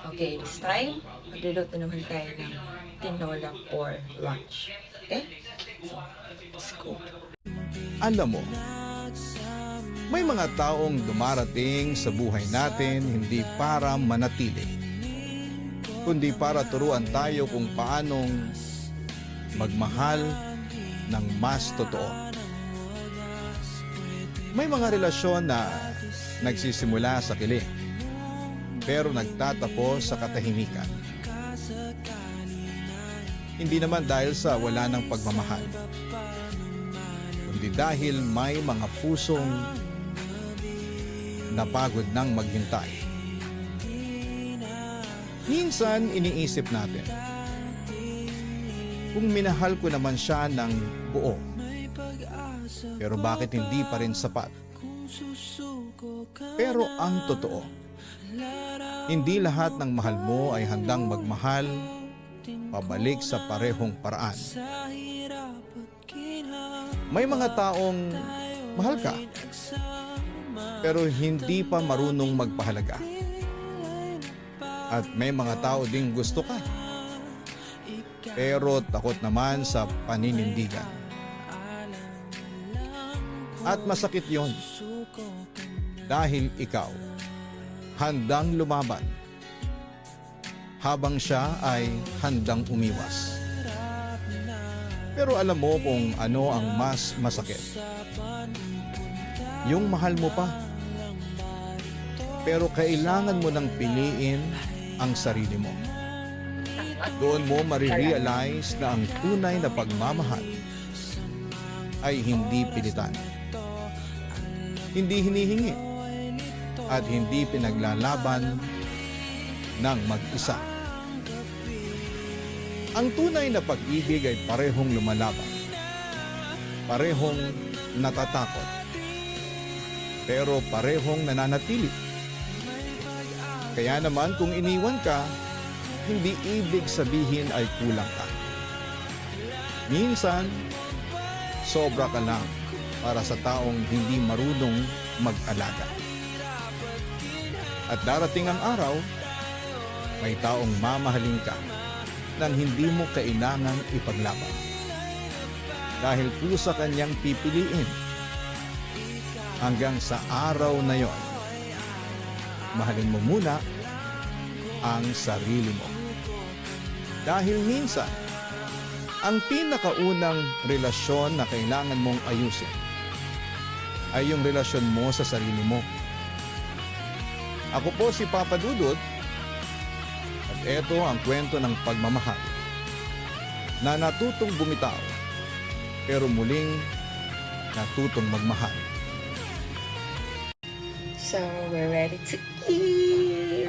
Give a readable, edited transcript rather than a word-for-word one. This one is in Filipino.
Okay, this time, magluluto naman tayo ng tinola for lunch. Okay? So, let's go. Alam mo, may mga taong dumarating sa buhay natin hindi para manatili, kundi para turuan tayo kung paanong magmahal ng mas totoo. May mga relasyon na nagsisimula sa kilig, pero nagtatapos sa katahimikan. Hindi naman dahil sa wala ng pagmamahal, kundi dahil may mga pusong napagod ng maghintay. Minsan iniisip natin, kung minahal ko naman siya ng buo, pero bakit hindi pa rin sapat? Pero ang totoo, hindi lahat ng mahal mo ay handang magmahal pabalik sa parehong paraan. May mga taong mahal ka, pero hindi pa marunong magpahalaga. At may mga tao ding gusto ka, pero takot naman sa paninindigan. At masakit yon, dahil ikaw handang lumaban, habang siya ay handang umiwas. Pero alam mo kung ano ang mas masakit? Yung mahal mo pa, pero kailangan mo nang piliin ang sarili mo. Doon mo marirealize na ang tunay na pagmamahal ay hindi pilitan, hindi hinihingi, at hindi pinaglalaban ng mag-isa. Ang tunay na pag-ibig ay parehong lumalaban, parehong natatakot, pero parehong nananatili. Kaya naman kung iniwan ka, hindi ibig sabihin ay kulang ka. Minsan, sobra ka lang para sa taong hindi marunong mag-alaga. At darating ang araw, may taong mamahalin ka nang hindi mo kailangang ipaglaban. Dahil kusa kanyang pipiliin. Hanggang sa araw na yon, mahalin mo muna ang sarili mo. Dahil minsan, ang pinakaunang relasyon na kailangan mong ayusin ay yung relasyon mo sa sarili mo. Ako po si Papa Dudut, at ito ang kwento ng pagmamahal na natutong bumitaw pero muling natutong magmahal. So, we're ready to eat!